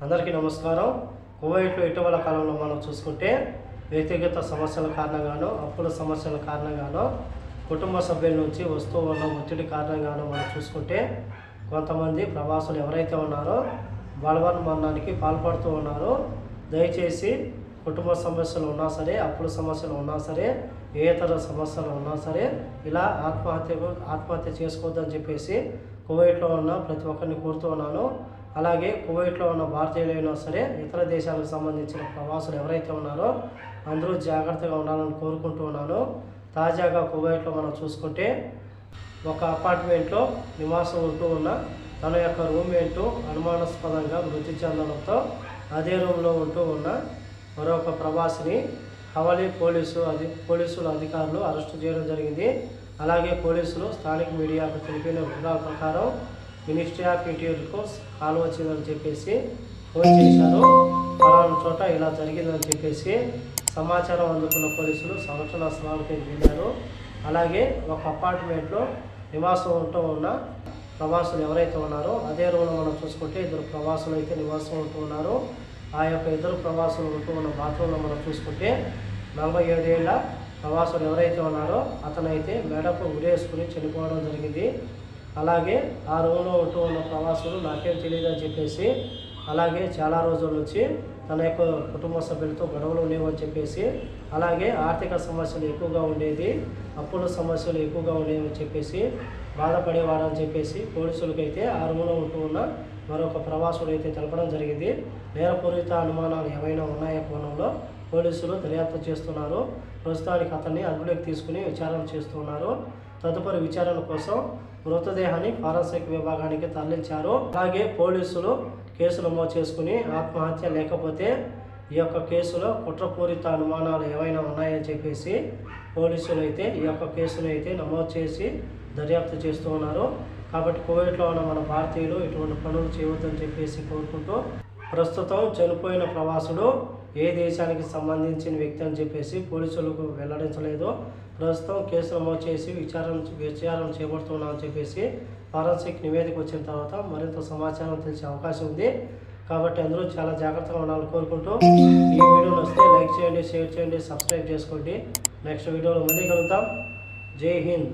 అందరికీ నమస్కారం. కువైట్లో ఇటీవల కాలంలో మనం చూసుకుంటే వ్యక్తిగత సమస్యల కారణంగానో అప్పుల సమస్యల కారణంగానో కుటుంబ సభ్యుల నుంచి వస్తూ ఉన్న ఒత్తిడి కారణంగానో మనం చూసుకుంటే కొంతమంది ప్రవాసులు ఎవరైతే ఉన్నారో బలవన్మరణానికి పాల్పడుతూ ఉన్నారో. దయచేసి కుటుంబ సమస్యలు ఉన్నా సరే, అప్పుల సమస్యలు ఉన్నా సరే, ఏ ఇతర సమస్యలు ఉన్నా సరే ఇలా ఆత్మహత్య చేసుకోవద్దని చెప్పేసి కువైట్లో ఉన్న ప్రతి ఒక్కరిని కోరుతూ ఉన్నాను. అలాగే కువైట్లో ఉన్న భారతీయులైనా సరే, ఇతర దేశాలకు సంబంధించిన ప్రవాసులు ఎవరైతే ఉన్నారో అందరూ జాగ్రత్తగా ఉండాలని కోరుకుంటూ ఉన్నాను. తాజాగా కువైట్లో మనం చూసుకుంటే ఒక అపార్ట్మెంట్లో నివాసం ఉంటూ ఉన్న తన యొక్క రూమ్మేట్ అనుమానాస్పదంగా మృతి చెందడంతో అదే రూమ్లో ఉంటూ ఉన్న మరొక ప్రవాసిని హవాలీ పోలీసుల అధికారులు అరెస్టు చేయడం జరిగింది. అలాగే పోలీసులు స్థానిక మీడియాకు తెలిపిన వివరాల ప్రకారం మినిస్ట్రీ ఆఫ్ ఇంటీరియర్కు కాల్ వచ్చిందని చెప్పేసి ఫోన్ చేశారు. పలానా చోట ఇలా జరిగిందని చెప్పేసి సమాచారం అందుకున్న పోలీసులు సంఘటనా స్థలానికి వెళ్ళారు. అలాగే ఒక అపార్ట్మెంట్లో నివాసం ఉంటూ ఉన్న ప్రవాసులు ఎవరైతే ఉన్నారో అదే రూమ్లో మనం చూసుకుంటే ఇద్దరు ప్రవాసులు అయితే నివాసం ఉంటూ ఉన్నారు. ఆ యొక్క ఇద్దరు ప్రవాసులు ఉంటూ ఉన్న బాత్రూంలో మనం చూసుకుంటే 47 ఏళ్ల ప్రవాసులు ఎవరైతే ఉన్నారో అతనైతే మెడకు ఉరేసుకుని చనిపోవడం జరిగింది. అలాగే ఆ రూమ్లో ఉంటూ ఉన్న ప్రవాసులు నాకేం తెలియదని చెప్పేసి, అలాగే చాలా రోజుల నుంచి తన యొక్క కుటుంబ సభ్యులతో గొడవలు ఉండేవని చెప్పేసి, అలాగే ఆర్థిక సమస్యలు ఎక్కువగా ఉండేది, అప్పుల సమస్యలు ఎక్కువగా ఉండేవని చెప్పేసి బాధపడేవాడని చెప్పేసి పోలీసులకైతే ఆ రూమ్లో ఉంటూ ఉన్న మరొక ప్రవాసుడు అయితే తెలపడం జరిగింది. నేరపూరిత అనుమానాలు ఏమైనా ఉన్నాయా కోణంలో పోలీసులు దర్యాప్తు చేస్తున్నారు. ప్రస్తుతానికి అతన్ని అదుపులోకి తీసుకుని విచారణ చేస్తున్నారు. తదుపరి విచారణ కోసం మృతదేహాన్ని ఫారెన్సిక్ విభాగానికి తరలించారు. అలాగే పోలీసులు కేసు నమోదు చేసుకుని ఆత్మహత్య లేకపోతే ఈ యొక్క కేసులో కుట్రపూరిత అనుమానాలు ఏవైనా ఉన్నాయని చెప్పేసి పోలీసులు అయితే ఈ యొక్క కేసును అయితే నమోదు చేసి దర్యాప్తు చేస్తూ ఉన్నారు. కాబట్టి కువైట్లో ఉన్న మన భారతీయులు ఇటువంటి పనులు చేయవద్దని చెప్పేసి కోరుకుంటూ, ప్రస్తుతం చనిపోయిన ప్రవాసుడు ఏ దేశానికి సంబంధించిన వ్యక్తి అని చెప్పేసి పోలీసులకు వెల్లడించలేదు. ప్రస్తుతం కేసు నమోదు చేసి విచారణ చేపడుతున్నామని చెప్పేసి ఫారెన్సిక్ నివేదిక వచ్చిన తర్వాత మరింత సమాచారం తెలిసే అవకాశం ఉంది. కాబట్టి అందరూ చాలా జాగ్రత్తగా ఉండాలని కోరుకుంటూ ఈ వీడియో నచ్చితే లైక్ చేయండి, షేర్ చేయండి, సబ్స్క్రైబ్ చేసుకోండి. నెక్స్ట్ వీడియోలో మళ్ళీ కలుద్దాం. జై హింద్.